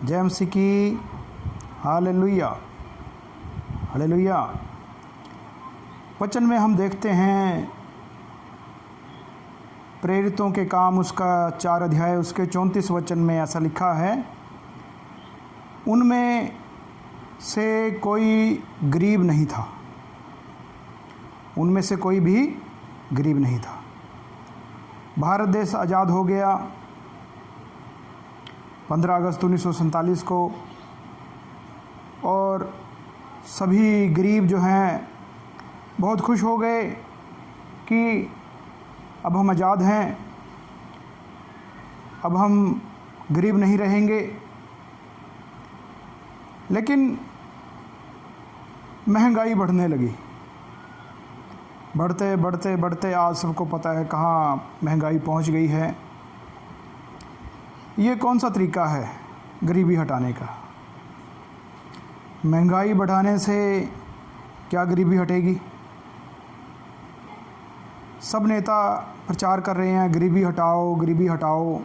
जय मसीह की। Hallelujah hallelujah. वचन में हम देखते हैं प्रेरितों के काम उसका 4 अध्याय उसके 34 वचन में ऐसा लिखा है, उनमें से कोई गरीब नहीं था, उनमें से कोई भी गरीब नहीं था। भारत देश आज़ाद हो गया 15 अगस्त 1947 को, और सभी गरीब जो हैं बहुत खुश हो गए कि अब हम आज़ाद हैं, अब हम गरीब नहीं रहेंगे। लेकिन महंगाई बढ़ने लगी, बढ़ते बढ़ते बढ़ते आज सबको पता है कहाँ महंगाई पहुंच गई है। ये कौन सा तरीका है गरीबी हटाने का? महंगाई बढ़ाने से क्या गरीबी हटेगी? सब नेता प्रचार कर रहे हैं गरीबी हटाओ गरीबी हटाओ।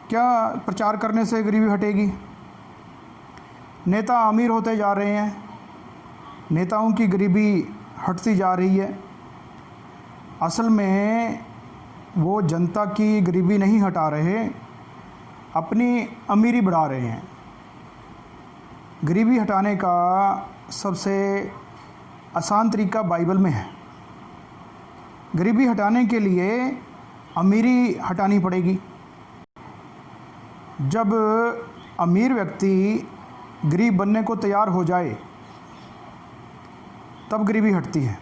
क्या प्रचार करने से गरीबी हटेगी? नेता अमीर होते जा रहे हैं, नेताओं की गरीबी हटती जा रही है। असल में वो जनता की गरीबी नहीं हटा रहे, अपनी अमीरी बढ़ा रहे हैं। गरीबी हटाने का सबसे आसान तरीका बाइबल में है। गरीबी हटाने के लिए अमीरी हटानी पड़ेगी। जब अमीर व्यक्ति गरीब बनने को तैयार हो जाए तब गरीबी हटती है।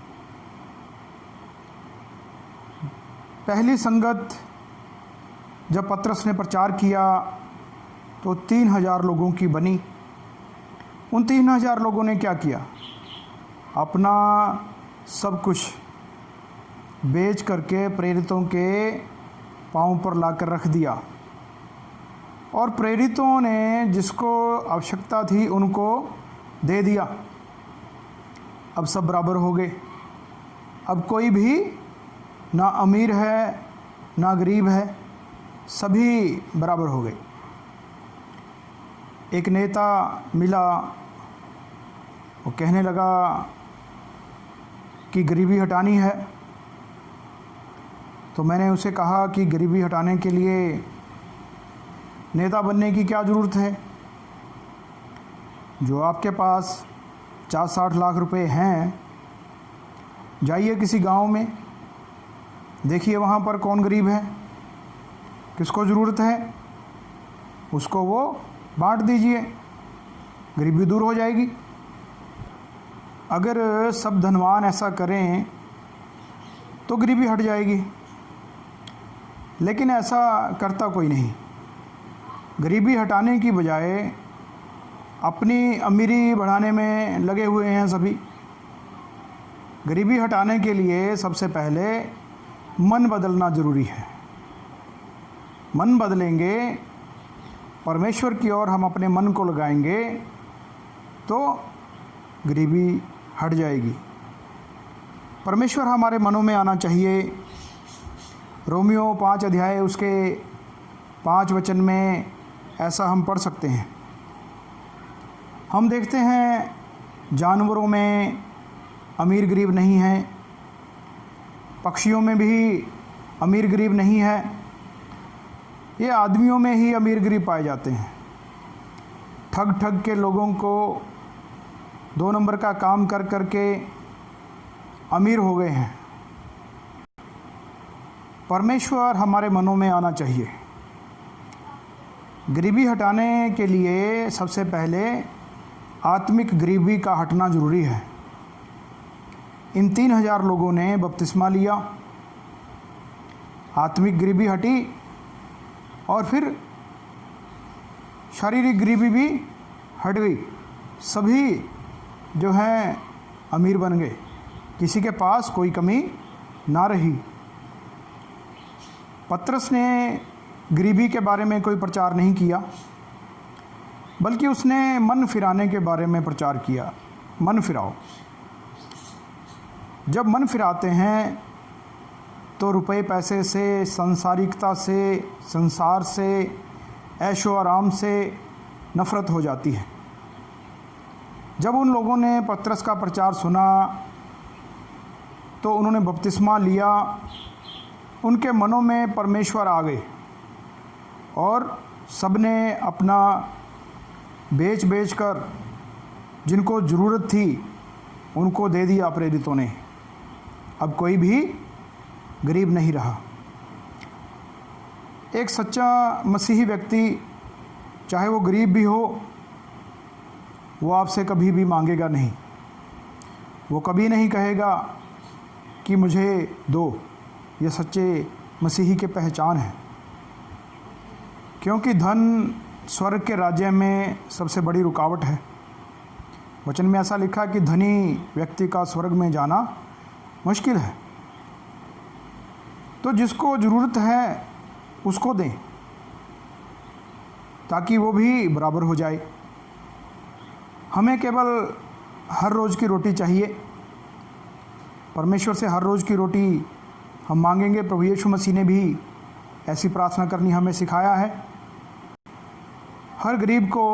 पहली संगत जब पतरस ने प्रचार किया तो 3000 लोगों की बनी। उन 3000 लोगों ने क्या किया? अपना सब कुछ बेच करके प्रेरितों के पांव पर लाकर रख दिया, और प्रेरितों ने जिसको आवश्यकता थी उनको दे दिया। अब सब बराबर हो गए। अब कोई भी ना अमीर है ना गरीब है, सभी बराबर हो गए। एक नेता मिला, वो कहने लगा कि गरीबी हटानी है। तो मैंने उसे कहा कि गरीबी हटाने के लिए नेता बनने की क्या ज़रूरत है? जो आपके पास 50-60 लाख रुपए हैं, जाइए किसी गांव में, देखिए वहाँ पर कौन गरीब है, किसको ज़रूरत है, उसको वो बांट दीजिए, गरीबी दूर हो जाएगी। अगर सब धनवान ऐसा करें तो गरीबी हट जाएगी, लेकिन ऐसा करता कोई नहीं। गरीबी हटाने की बजाय अपनी अमीरी बढ़ाने में लगे हुए हैं सभी। गरीबी हटाने के लिए सबसे पहले मन बदलना ज़रूरी है। मन बदलेंगे, परमेश्वर की ओर हम अपने मन को लगाएंगे तो गरीबी हट जाएगी। परमेश्वर हमारे मनों में आना चाहिए। रोमियो 5 अध्याय उसके 5 वचन में ऐसा हम पढ़ सकते हैं। हम देखते हैं जानवरों में अमीर गरीब नहीं है, पक्षियों में भी अमीर गरीब नहीं है, ये आदमियों में ही अमीर गरीब पाए जाते हैं। ठग ठग के लोगों को 2 नंबर का काम कर करके अमीर हो गए हैं। परमेश्वर हमारे मनों में आना चाहिए। गरीबी हटाने के लिए सबसे पहले आत्मिक गरीबी का हटना ज़रूरी है। इन 3000 लोगों ने बपतिस्मा लिया, आत्मिक गरीबी हटी, और फिर शारीरिक गरीबी भी हट गई। सभी जो हैं अमीर बन गए, किसी के पास कोई कमी ना रही। पतरस ने गरीबी के बारे में कोई प्रचार नहीं किया, बल्कि उसने मन फिराने के बारे में प्रचार किया। मन फिराओ। जब मन फिराते हैं तो रुपए पैसे से, संसारिकता से, संसार से ऐशो आराम से नफ़रत हो जाती है। जब उन लोगों ने पतरस का प्रचार सुना तो उन्होंने बपतिस्मा लिया। उनके मनों में परमेश्वर आ गए और सबने अपना बेच बेच कर जिनको ज़रूरत थी उनको दे दिया प्रेरितों ने। अब कोई भी गरीब नहीं रहा। एक सच्चा मसीही व्यक्ति चाहे वो गरीब भी हो, वो आपसे कभी भी मांगेगा नहीं। वो कभी नहीं कहेगा कि मुझे दो। ये सच्चे मसीही की पहचान है, क्योंकि धन स्वर्ग के राज्य में सबसे बड़ी रुकावट है। वचन में ऐसा लिखा कि धनी व्यक्ति का स्वर्ग में जाना मुश्किल है। तो जिसको ज़रूरत है उसको दें ताकि वो भी बराबर हो जाए। हमें केवल हर रोज़ की रोटी चाहिए। परमेश्वर से हर रोज़ की रोटी हम मांगेंगे। प्रभु यीशु मसीह ने भी ऐसी प्रार्थना करनी हमें सिखाया है। हर गरीब को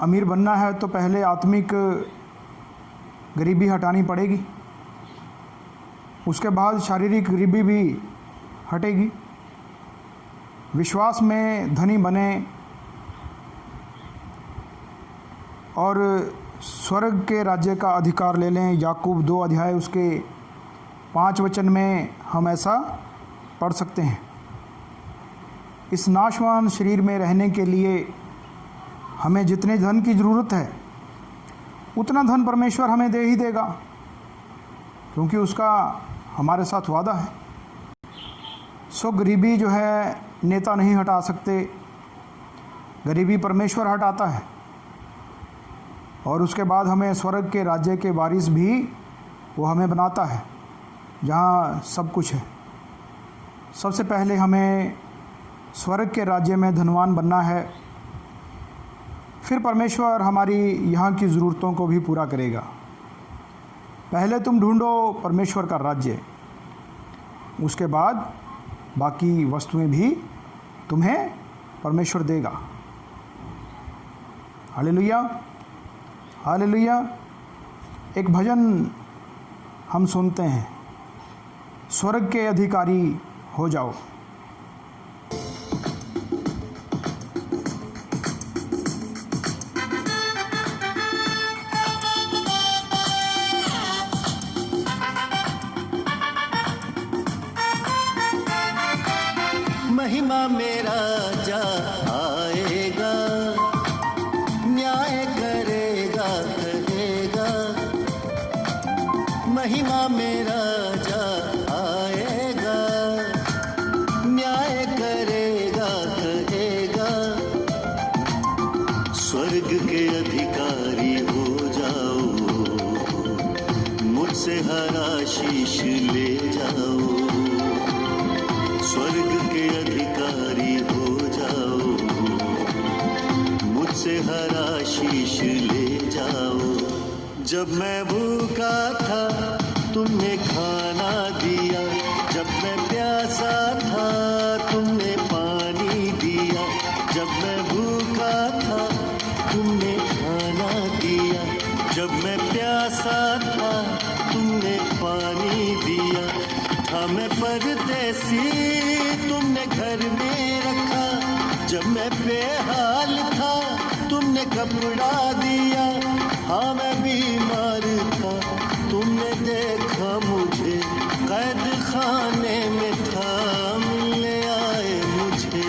अमीर बनना है तो पहले आत्मिक गरीबी हटानी पड़ेगी, उसके बाद शारीरिक गरीबी भी हटेगी। विश्वास में धनी बने और स्वर्ग के राज्य का अधिकार ले लें। याकूब 2 अध्याय उसके 5 वचन में हम ऐसा पढ़ सकते हैं। इस नाशवान शरीर में रहने के लिए हमें जितने धन की ज़रूरत है उतना धन परमेश्वर हमें दे ही देगा, क्योंकि उसका हमारे साथ वादा है। सो गरीबी जो है नेता नहीं हटा सकते, गरीबी परमेश्वर हटाता है। और उसके बाद हमें स्वर्ग के राज्य के वारिस भी वो हमें बनाता है, जहाँ सब कुछ है। सबसे पहले हमें स्वर्ग के राज्य में धनवान बनना है, फिर परमेश्वर हमारी यहाँ की ज़रूरतों को भी पूरा करेगा। पहले तुम ढूंढो परमेश्वर का राज्य, उसके बाद बाकी वस्तुएं भी तुम्हें परमेश्वर देगा। Hallelujah, hallelujah. एक भजन हम सुनते हैं, स्वर्ग के अधिकारी हो जाओ। महिमा में राजा आएगा, न्याय करेगा कहेगा। महिमा में राजा आएगा, न्याय करेगा कहेगा। स्वर्ग के अधिकारी हो जाओ, मुझसे हर आशीष ले जाओ। स्वर्ग के अधिकारी हो जाओ, मुझसे हर आशीष ले जाओ। जब मैं भूखा था तुमने खाना दिया, जब मैं प्यासा था तुमने पानी दिया। जब मैं भूखा था तुमने खाना दिया, जब मैं प्यासा था तुमने पानी दिया। था मैं परदेसी तुमने घर में रखा, जब मैं बेहाल था तुमने कपड़ा दिया। हाँ मैं बीमार था तुमने देखा मुझे, कैद खाने में था मिलने आए मुझे।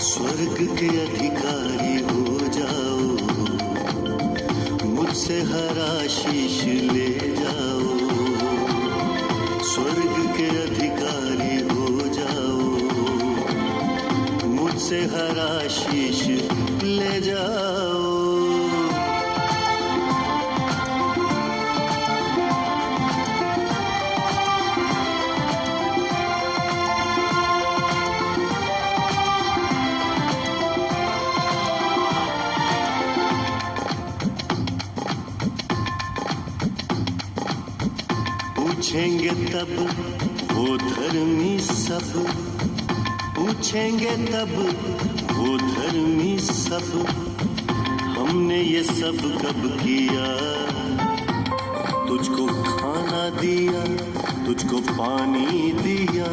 स्वर्ग के अधिकारी हो जाओ, मुझसे हर आशीष ले जाओ। स्वर्ग के अधिकारी हो जाओ, मुझसे हर आशीष ले जाओ। पूछेंगे तब वो धर्मी सब, पूछेंगे तब वो धर्मी सब, हमने ये सब कब किया। तुझको खाना दिया, तुझको पानी दिया,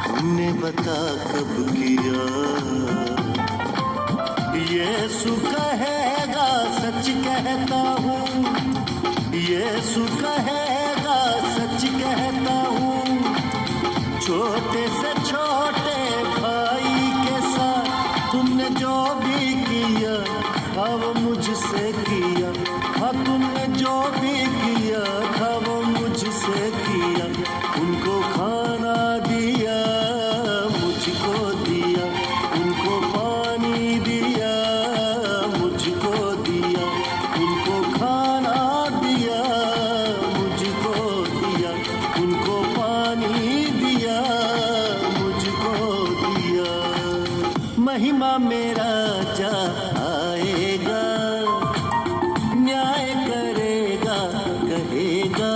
हमने बता कब किया। यीशु कहेगा सच कहता हूँ, यीशु कहेगा सच कहता हूँ, छोटे से छोटे भाई के साथ तुमने जो भी किया, अब मुझसे किया। हाँ, तुमने जो भी किया था वो मुझसे किया। उनको खाना दिया, मुझको दिया, उनको पानी दिया, मुझको दिया, उनको खाना दिया, मुझको दिया, उनको पानी दिया, मुझको दिया। महिमा मेरा जा आएगा, न्याय करेगा, कहेगा,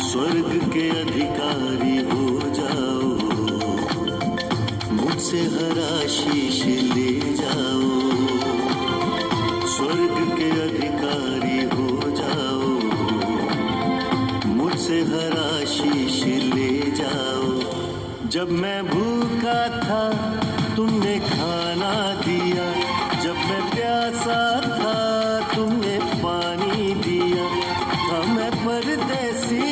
स्वर्ग के अधिकारी हो जाओ, मुझसे हर आशीष ले जाओ। स्वर्ग के अधिकारी हो जाओ, मुझसे हर आशीष ले जाओ। जब मैं भूखा था तुमने खाना दिया, जब मैं प्यासा था तुमने पानी दिया। हाँ, मैं परदेसी